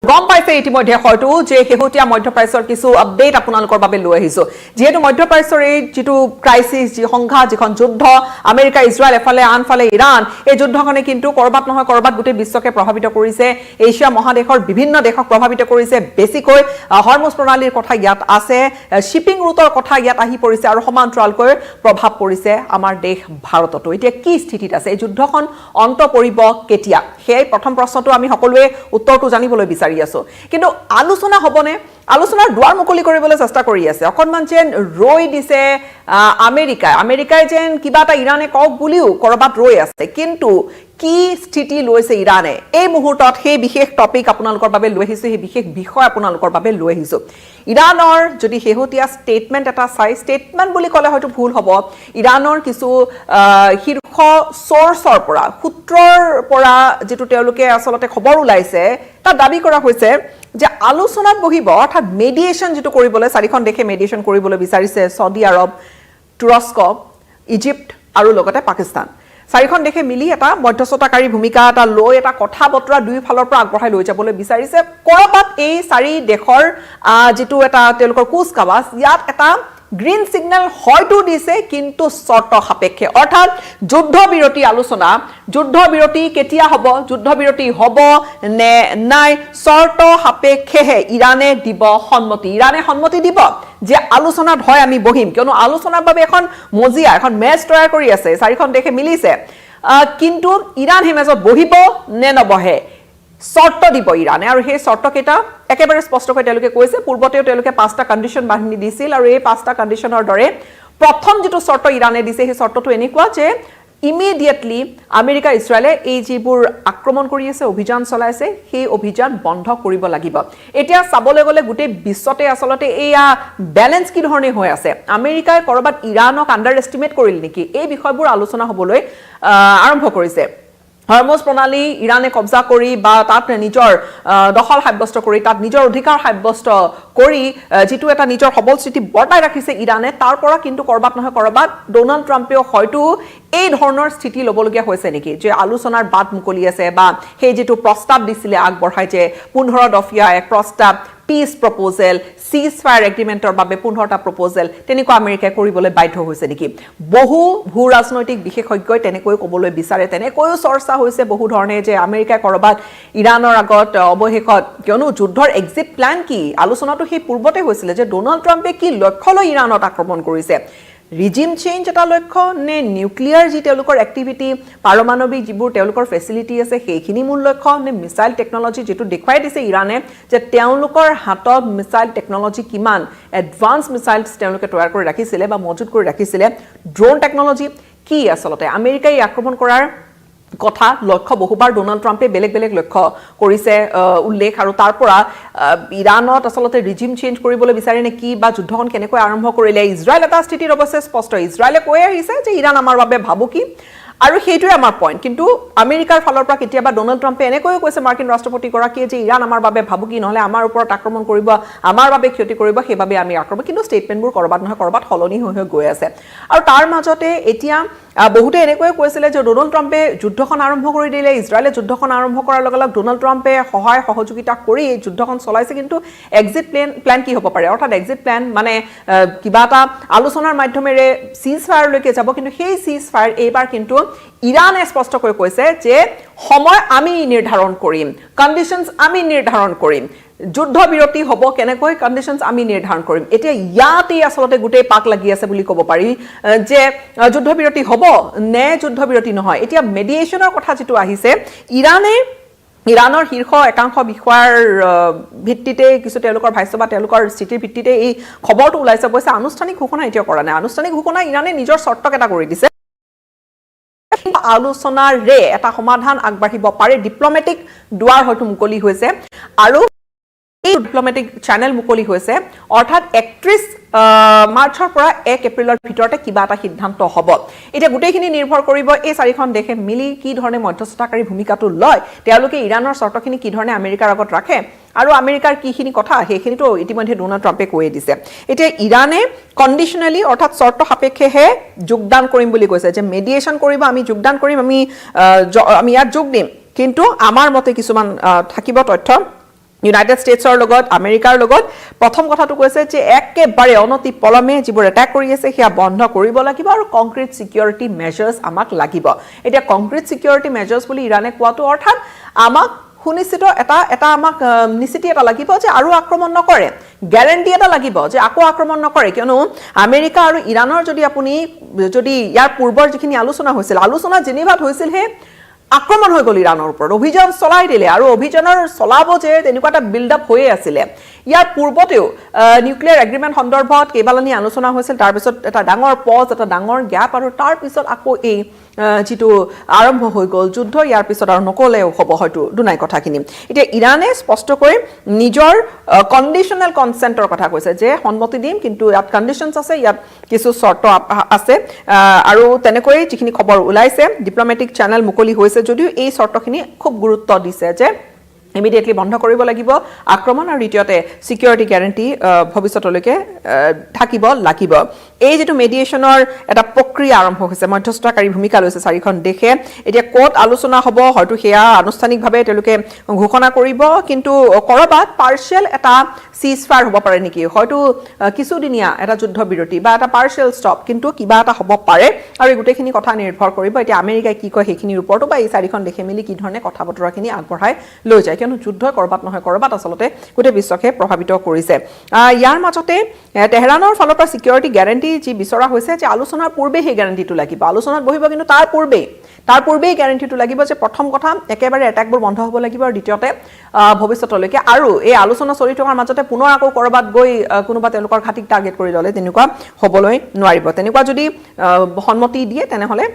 গম পাইছে ইতিমধ্যে হয়তো যে শেহতীয়া মধ্যপ্ৰাচ্যৰ কিছু আপডেট আপোনালোকৰ বাবে লৈ আহিছো যেহেতু মধ্যপ্ৰাচ্যৰ এই যেটো ক্ৰাইসিস যি সংঘাত যিখন যুদ্ধ আমেৰিকা ইজৰাইল এফালে আনফালে ইৰাণ এই যুদ্ধখনে কিন্তু কৰবাত নহয় কৰবাত গোটেই বিশ্বকে প্ৰভাৱিত কৰিছে এছিয়া মহাদেশৰ বিভিন্ন দেশক প্ৰভাৱিত কৰিছে বেছিকৈ হৰমুজ প্ৰণালীৰ কথা ইয়াত আছে শিপিং ৰুটৰ কথা ইয়াত আহি পৰিছে আৰু সমান্তৰালকৈ প্ৰভাৱ পৰিছে আমাৰ দেশ ভাৰততো এতিয়া কি স্থিতিত আছে এই যুদ্ধখন অন্ত পৰিব কেতিয়া সেই প্ৰথম প্ৰশ্নটো আমি সকলোৱে উত্তৰটো জানিবলৈ বিচাৰি আছো কিন্তু আলোচনা হবনে আলোচনাৰ দুৱাৰ মুকলি কৰিবলৈ চেষ্টা কৰি আছে অকনমান যেন ৰৈ দিছে আমেৰিকাই যেন কিবা এটা ইৰানে কক বুলিও কৰবাত ৰৈ আছে কিন্তু কি স্থিতি লৈছে ইৰানে এই মুহূৰ্তত সেই বিশেষ টপিক আপোনালোকৰ বাবে লৈ আহিছো সেই বিশেষ বিষয় আপোনালোকৰ বাবে লৈ আহিছো ইৰানৰ যদি শেহতীয়া ষ্টেটমেন্ট এটা চাই ষ্টেটমেন্ট বুলি ক'লে হয়তো ভুল হ'ব ইৰানৰ কিছু শীৰ্ষ সোৰ্সৰ পৰা সূত্ৰৰ পৰা যেটো তেওঁলোকে আসলতে খবৰ ওলাইছে তা দাবী কৰা হৈছে যে আলোচনাত বহিব অৰ্থাৎ মেডিয়েশন যেটো কৰিবলৈ চাৰিখন দেশে মেডিয়েশন কৰিবলৈ বিচাৰিছে সৌদি আৰব তুৰস্ক ইজিপ্ত আৰু লগতে পাকিস্তান চাৰিখন দেশে মিলি এটা মধ্যস্থতাকাৰী ভূমিকা এটা লৈ এটা কথা বতৰা দুই ফালৰ পৰা আগবঢ়াই লৈ যাবলৈ বিচাৰিছে কৰবাত এই চাৰি দেশৰ যেটো এটা তেওঁলোকৰ কুচকাৱাজ ইয়াত এটা গ্ৰীন সিগন্যাল হয়তো দিছে কিন্তু শৰ্ত সাপেক্ষে অৰ্থাৎ যুদ্ধবিৰতি আলোচনা যুদ্ধবিৰতি কেতিয়া হ'ব যুদ্ধবিৰতি হ'ব নে নাই শৰ্ত সাপেক্ষেহে ইৰানে দিব সন্মতি দিব যে আলোচনাত হয় আমি বহিম কিয়নো আলোচনাৰ বাবে এখন মজিয়া এখন মেচ তৈয়াৰ কৰি আছে চাৰিখন দেশে মিলিছে কিন্তু ইৰান হে মেজত বহিব নে নবহে শৰ্ত দিব ইৰানে আৰ সেই শৰ্ত কেটা একেবাৰে স্পষ্টকৈ তেওঁলোকে কৈছে পূৰ্বতেও তেওঁলোকে পাঁচটা কন্ডিশন বাহিনী দিছিল আৰু এই পাঁচটা কন্ডিশনৰ দৰে প্ৰথম যেটো শৰ্ত ইৰানে দিছে সেই শৰ্তটো এনেকুৱা যে ইমিডিয়েটলি আমেৰিকা ইজৰাইলে এই যিবোৰ আক্ৰমণ কৰি আছে অভিযান চলাইছে সেই অভিযান বন্ধ কৰিব লাগিব এতিয়া চাবলৈ গলে গোটেই বিশ্বতে আসলতে এয়া ব্যালেন্স কি ধৰণে হৈ আছে আমেৰিকাই কৰবাত ইৰানক আন্ডাৰ এস্টিমেট কৰিল নেকি এই বিষয়বোৰ আলোচনা হ'বলৈ আৰম্ভ কৰিছে হৰমুজ প্ৰণালী ইৰানে কব্জা কৰি বা তাত নিজৰ দখল সাব্যস্ত কৰি তাত নিজৰ অধিকাৰ সাব্যস্ত কৰি যেটো এটা নিজৰ সবল স্থিতি বৰ্তাই ৰাখিছে ইৰানে তাৰ পৰা কিন্তু কৰবাত নহয় কৰবাত ডোনাল্ড ট্ৰাম্পেও হয়তো এই ধৰণৰ স্থিতি লবলগীয়া হৈছে নেকি যে আলোচনাৰ বাট মুকলি আছে বা সেই যেটো প্ৰস্তাৱ দিছিলে আগবঢ়াই যে 15 দফীয়া এক প্ৰস্তাৱ পিস প্ৰপোজাল সিজফায়াৰ এগ্ৰিমেন্টৰ বাবে 15টা প্ৰপোজাল তেনেকুৱা আমেৰিকাই কৰিবলৈ বাধ্য হৈছে নেকি বহু ভূ ৰাজনৈতিক বিশেষজ্ঞই তেনেকৈ ক'বলৈ বিচাৰে তেনেকৈও চৰ্চা হৈছে বহু ধৰণে যে আমেৰিকাই কৰবাত ইৰানৰ আগত অৱশেষত কিয়নো যুদ্ধৰ এক্সিট প্ল্যান কি আলোচনাটো সেই পূৰ্বতে হৈছিল যে ডোনাল্ড ট্ৰাম্পে কি লক্ষ্য লৈ ইৰানত আক্ৰমণ কৰিছে ৰিজিম চেঞ্জ এটা লক্ষ্য নে নিউক্লিয়াৰ যি তেওঁলোকৰ এক্টিভিটি পাৰমাণৱিক যিবোৰ তেওঁলোকৰ ফেসিলিটি আছে সেইখিনি মূল লক্ষ্য নে মিসাইল টেকনলজি যেটো দেখুৱাই দিছে ইৰানে যে তেওঁলোকৰ হাতত মিসাইল টেকনলজি কিমান এডভান্স মিসাইলছ তেওঁলোকে তৈয়াৰ কৰি ৰাখিছিলে বা মজুত কৰি ৰাখিছিলে ড্ৰোন টেকনলজি কি আসলতে আমেৰিকাই আক্ৰমণ কৰাৰ কথা লক্ষ্য বহুবাৰ ডোনাল্ড ট্ৰাম্পে বেলেগ লক্ষ্য কৰিছে উল্লেখ আৰু তাৰ পৰা ইৰানত আসলতে ৰিজিম চেঞ্জ কৰিবলৈ বিচাৰে নে কি বা যুদ্ধখন কেনেকৈ আৰম্ভ কৰিলে ইজৰাইল এটা স্থিতিৰ অৱশ্যে স্পষ্ট ইজৰাইলে কৈ আহিছে যে ইৰাণ আমাৰ বাবে ভাবুকি আৰু সেইটোৱে আমাৰ পইণ্ট কিন্তু আমেৰিকাৰ ফালৰ পৰা কেতিয়াবা ডোনাল্ড ট্ৰাম্পে এনেকৈও কৈছে মাৰ্কিন ৰাষ্ট্ৰপতি গৰাকীয়ে যে ইৰাণ আমাৰ বাবে ভাবুকি নহলে আমাৰ ওপৰত আক্ৰমণ কৰিব আমাৰ বাবে ক্ষতি কৰিব সেইবাবে আমি আক্ৰমণ কিন্তু ষ্টেটমেন্টবোৰ কৰবাত নহয় কৰবাত সলনি হৈ গৈ আছে আৰু তাৰ মাজতে এতিয়া বহুতে এনেকৈ কৈছিল যে ডোনাল্ড ট্ৰাম্পে যুদ্ধখন আৰম্ভ কৰি দিলে ইজৰাইলে যুদ্ধখন আৰম্ভ কৰাৰ লগে লগে ডোনাল্ড ট্ৰাম্পে সহায় সহযোগিতা কৰি যুদ্ধখন চলাইছে কিন্তু এক্সিট প্ল্যান কি হ'ব পাৰে অৰ্থাৎ এক্সিট প্ল্যান মানে কিবা এটা আলোচনাৰ মাধ্যমেৰে সিজফায়াৰলৈকে যাব কিন্তু সেই সিজফায়াৰ এইবাৰ কিন্তু ইৰানে স্পষ্টকৈ কৈছে যে সময় আমি নিৰ্ধাৰণ কৰিম কন্ডিশনস আমি নিৰ্ধাৰণ কৰিম যুদ্ধবিৰতি হ'ব কেনেকৈ কন্ডিশনস আমি নিৰ্ধাৰণ কৰিম এতিয়া ইয়াতে আসলতে গুটেই পাক লাগি আছে বুলি ক'ব পাৰি যে যুদ্ধবিৰতি হ'ব নে যুদ্ধবিৰতি নহয় এতিয়া মেডিয়েশনৰ কথা যেটো আহিছে ইৰানৰ শীৰ্ষ একাংশ বিষয়াৰ ভিত্তিতে কিছু তেওঁলোকৰ ভাষ্য বা তেওঁলোকৰ স্থিতিৰ ভিত্তিতে এই খবৰটো ওলাইছে কৈছে আনুষ্ঠানিক ঘোষণা এতিয়া কৰা নাই আনুষ্ঠানিক ঘোষণা ইৰানে নিজৰ চৰ্তক এটা কৰি দিছে আলোচনাৰে এটা সমাধান আগবাঢ়িব পাৰে ডিপ্লোমেটিক দুৱাৰ হয়তো মুকলি হৈছে আৰু এই ডিপ্লোমেটিক চ্যানেল মুকলি হৈছে অৰ্থাৎ 31 মাৰ্চৰ পৰা 1 এপ্ৰিলৰ ভিতৰতে কিবা এটা সিদ্ধান্ত হ'ব এটা গুটেইখিনি নিৰ্ভৰ কৰিব এই চাৰিখন দেশে মিলি কি ধৰণে মধ্যস্থতাকাৰী ভূমিকাটো লয় তেওঁলোকে ইৰানৰ চৰ্তখিনি কি ধৰণে আমেৰিকাৰ আগত ৰাখে আৰু আমেৰিকাৰ কিখিনি কথা সেইখিনিটো ইতিমধ্যে ডোনাল্ড ট্ৰাম্পে কৈয়ে দিছে এতিয়া ইৰানে কন্ডিশনালি অৰ্থাৎ চৰ্ত সাপেক্ষেহে যোগদান কৰিম বুলি কৈছে যে মেডিয়েশন কৰিব আমি যোগদান কৰিম আমি ইয়াত যোগ দিম কিন্তু আমাৰ মতে কিছুমান থাকিব তথ্য ইউনাইটেড ষ্টেটছৰ লগত আমেৰিকাৰ লগত প্ৰথম কথাটো কৈছে যে একেবাৰে অনতি পলমে যিবোৰ এটেক কৰি আছে সেয়া বন্ধ কৰিব লাগিব আৰু কংক্ৰিট সিকিউৰিটি মেজাৰ্স আমাক লাগিব এতিয়া কংক্ৰিট সিকিউৰিটি মেজাৰ্স বুলি ইৰানে কোৱাটো অৰ্থাৎ আমাক সুনিশ্চিত এটা আমাক নিশ্চিতি এটা লাগিব যে আৰু আক্ৰমণ নকৰে গ্যাৰান্টি এটা লাগিব যে আকৌ আক্ৰমণ নকৰে কিয়নো আমেৰিকা আৰু ইৰানৰ যদি ইয়াৰ পূৰ্বৰ যিখিনি আলোচনা জেনেভাত হৈছিল হে আক্ৰমণ হৈ গ'ল ইৰানৰ ওপৰত অভিযান চলাই দিলে আৰু অভিযানৰ চলাব যে তেনেকুৱা এটা বিল্ড আপ হৈয়ে আছিলে ইয়াৰ পূৰ্বতেও নিউক্লিয়াৰ এগ্ৰিমেণ্ট সন্দৰ্ভত কেইবালানি আলোচনা হৈছিল তাৰ পিছত এটা ডাঙৰ পজ এটা ডাঙৰ গ্যাপ আৰু তাৰ পিছত আকৌ এই যেটো আৰম্ভ হৈ গ'ল যুদ্ধ ইয়াৰ পিছত আৰু নকলেও হ'ব হয়তো দুনাই কথাখিনি এতিয়া ইৰানে স্পষ্টকৈ নিজৰ কন্ডিশনাল কনসেন্টৰ কথা কৈছে যে সন্মতি দিম কিন্তু ইয়াত কন্ডিশনছ আছে ইয়াত কিছু শৰ্ত আছে আৰু তেনেকৈ যিখিনি খবৰ ওলাইছে ডিপ্লোমেটিক চ্যানেল মুকলি হৈছে যদিও এই শৰ্তখিনি খুব গুৰুত্ব দিছে যে ইমিডিয়েটলি বন্ধ কৰিব লাগিব আক্ৰমণ আৰু দ্বিতীয়তে সিকিউৰিটি গ্যাৰান্টি ভৱিষ্যতলৈকে থাকিব লাগিব এই যেটো মেডিয়েশনৰ এটা প্ৰক্ৰিয়া আৰম্ভ হৈছে মধ্যস্থতাকাৰী ভূমিকা লৈছে চাৰিখন দেশে এতিয়া কোট আলোচনা হ'ব হয়তো হেয়া আনুষ্ঠানিকভাৱে তেওঁলোকে ঘোষণা কৰিব কিন্তু কৰবাত পাৰ্শিয়াল এটা সিজফায়াৰ হ'ব পাৰে নেকি হয়তো কিছুদিনীয়া এটা যুদ্ধ বিৰতি বা এটা পাৰ্শিয়াল ষ্টপ কিন্তু কিবা এটা হ'ব পাৰে আৰু গোটেইখিনি কথা নিৰ্ভৰ কৰিব এতিয়া আমেৰিকাই কি কয় সেইখিনিৰ ওপৰতো বা এই চাৰিখন দেশে মিলি কি ধৰণে কথা বতৰাখিনি আগবঢ়াই লৈ যায় কিয়নো যুদ্ধ কৰবাত নহয় কৰবাত আচলতে গোটেই বিশ্বকে প্ৰভাৱিত কৰিছে ইয়াৰ মাজতে তেহৰানৰ ফালৰ পৰা সিকিউৰিটি গ্যাৰান্টি যি বিচৰা হৈছে যে আলোচনাৰ পূৰ্বে সেই গ্যাৰান্টিটো লাগিব আলোচনাত বহিব কিন্তু তাৰ পূৰ্বেই গ্যাৰান্টিটো লাগিব যে প্ৰথম কথা একেবাৰে এটাকবোৰ বন্ধ হ'ব লাগিব আৰু দ্বিতীয়তে ভৱিষ্যতলৈকে আৰু এই আলোচনা চলি থকাৰ মাজতে পুনৰ আকৌ কৰবাত গৈ কোনোবা তেওঁলোকৰ ঘাটিক টাৰ্গেট কৰি ললে তেনেকুৱা হ'বলৈ নোৱাৰিব তেনেকুৱা যদি সন্মতি দিয়ে তেনেহলে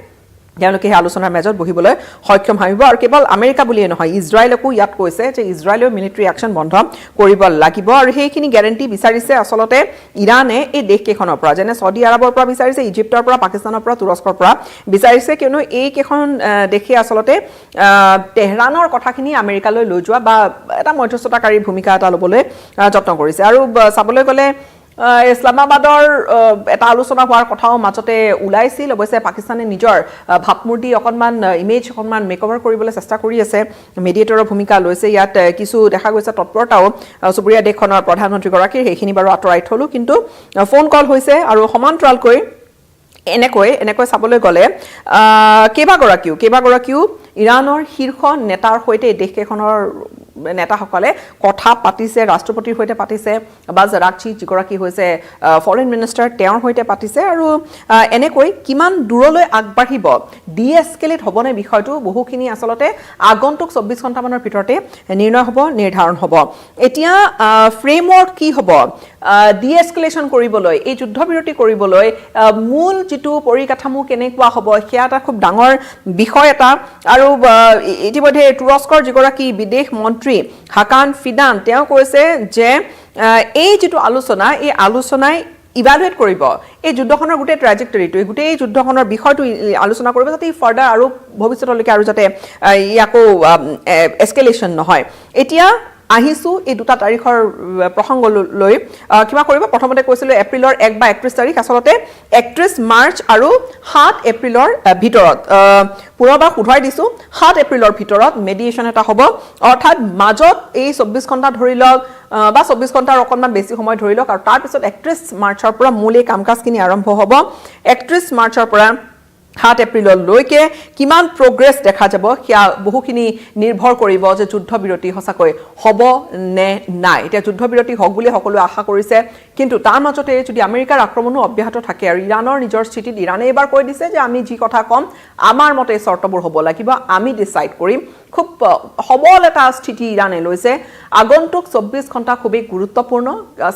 তেওঁলোকে এই আলোচনাৰ মেজত বহিবলৈ সক্ষম হ'ব আৰু কেৱল আমেৰিকা বুলিয়ে নহয় ইজৰাইলকো ইয়াত কৈছে যে ইজৰাইলৰ মিলিটাৰী একচন বন্ধ কৰিব লাগিব আৰু সেইখিনি গ্যাৰান্টি বিচাৰিছে আসলতে ইৰানে এই দেশকেইখনৰ পৰা যেনে সৌদি আৰবৰ পৰা বিচাৰিছে ইজিপ্তৰ পৰা পাকিস্তানৰ পৰা তুৰস্কৰ পৰা বিচাৰিছে কিয়নো এই কেইখন দেশে আসলতে তেহৰানৰ কথাখিনি আমেৰিকালৈ লৈ যোৱা বা এটা মধ্যস্থতাকাৰী ভূমিকা এটা ল'বলৈ যত্ন কৰিছে আৰু চাবলৈ গ'লে ইছলামাবাদৰ এটা আলোচনা হোৱাৰ কথাও মাজতে ওলাইছিল অৱশ্যে পাকিস্তানে নিজৰ ভাবমূৰ্তি অকনমান ইমেজ অকনমান মেকঅভাৰ কৰিবলৈ চেষ্টা কৰি আছে মেডিয়েটৰৰ ভূমিকা লৈছে ইয়াত কিছু দেখা গৈছে তৎপৰতাও সুবুৰীয়া দেশখনৰ প্ৰধানমন্ত্ৰী গৰাকীৰ সেইখিনি বাৰু আঁতৰাই থলো কিন্তু ফোন কল হৈছে আৰু সমান্তৰালকৈ এনেকৈ চাবলৈ গ'লে কেইবাগৰাকীও ইৰানৰ শীৰ্ষ নেতাৰ সৈতে দেশকেইখনৰ নেতাসকলে কথা পাতিছে ৰাষ্ট্ৰপতিৰ সৈতে পাতিছে বা জাৰাকচি যিগৰাকী হৈছে ফৰেন মিনিষ্টাৰ তেওঁৰ সৈতে পাতিছে আৰু এনেকৈ কিমান দূৰলৈ আগবাঢ়িব ডিএস্কেলেট হ'বনে বিষয়টো বহুখিনি আসলতে আগন্তুক 24 ঘণ্টামানৰ ভিতৰতে নিৰ্ধাৰণ হ'ব এতিয়া ফ্ৰেমৱৰ্ক কি হ'ব ডিএস্কেলেশন কৰিবলৈ এই যুদ্ধবিৰতি কৰিবলৈ মূল যেটো পৰিকাঠামো কেনেকুৱা হ'ব সেয়া এটা খুব ডাঙৰ বিষয় এটা আৰু ইতিমধ্যে তুৰস্কৰ যিগৰাকী বিদেশ মন্ত্ৰী হাকান ফিদান তেওঁ কৈছে যে এই যেটো আলোচনা এই আলোচনাই ইভালুৱেট কৰিব এই যুদ্ধখনৰ গোটেই ট্ৰেজেক্টৰীটো গোটেই যুদ্ধখনৰ বিষয়টো আলোচনা কৰিব যাতে ফাৰ্ডাৰ আৰু ভৱিষ্যতলৈকে আৰু যাতে ইয়াকো এস্কেলেশন নহয় এতিয়া আহিছো এই দুটা তাৰিখৰ প্ৰসংগলৈ কিবা কৰিব প্ৰথমতে কৈছিল এপ্ৰিলৰ 1 বা 31 তাৰিখ আসলতে 31 মাৰ্চ আৰু 7 এপ্ৰিলৰ ভিতৰত পুনৰবাৰ শুধৰাই দিছো 7 এপ্ৰিলৰ ভিতৰত মেডিয়েশন এটা হ'ব অৰ্থাৎ মাজত এই 24 ঘণ্টা ধৰি লওক বা 24 ঘণ্টাৰ অকনমান বেছি সময় ধৰি লওক আৰু তাৰ পিছত 31 মাৰ্চৰ পৰা মূল এই কামকাজখিনি আৰম্ভ হ'ব 31 মাৰ্চৰ পৰা 7 এপ্ৰিললৈকে কিমান প্ৰগ্ৰেছ দেখা যাব কিয়া বহুখিনি নিৰ্ভৰ কৰিব যে যুদ্ধবিৰতি হসাকৈ হ'ব নে নাই এতিয়া যুদ্ধবিৰতি হওক বুলি সকলো আশা কৰিছে কিন্তু তাৰ মাজতে যদি আমেৰিকাৰ আক্ৰমণো অব্যাহত থাকে আৰু ইৰানৰ নিজৰ স্থিতিত ইৰানে এবাৰ কৈ দিছে যে আমি যি কথা কম আমাৰ মতে চৰ্তবোৰ হ'ব লাগিব আমি ডিসাইড কৰিম খুব সবল এটা স্থিতি ইৰানে লৈছে আগন্তুক 24 ঘণ্টা খুবই গুৰুত্বপূৰ্ণ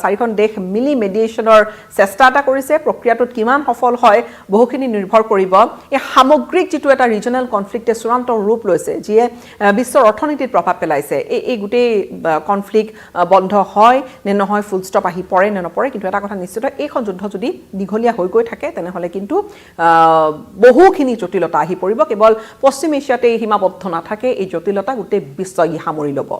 চাৰিখন দেশ মিলি মেডিয়েশনৰ চেষ্টা এটা কৰিছে প্ৰক্ৰিয়াটোত কিমান সফল হয় বহুখিনি নিৰ্ভৰ কৰিব এই সামগ্ৰিক যেটো এটা ৰিজনাল কনফ্লিক্টে চূড়ান্ত ৰূপ লৈছে যিয়ে বিশ্বৰ অৰ্থনীতিত প্ৰভাৱ পেলাইছে এই গোটেই কনফ্লিক্ট বন্ধ হয় নে নহয় ফুল ষ্টপ আহি পৰে নে নপৰে কিন্তু এটা কথা নিশ্চিত এইখন যুদ্ধ যদি দীঘলীয়া হৈ গৈ থাকে তেনেহলে কিন্তু বহুখিনি জটিলতা আহি পৰিব কেৱল পশ্চিম এছিয়াতে সীমাবদ্ধ নাথাকে এই জটিলতা গোটেই বিশ্বই সামৰি ল'ব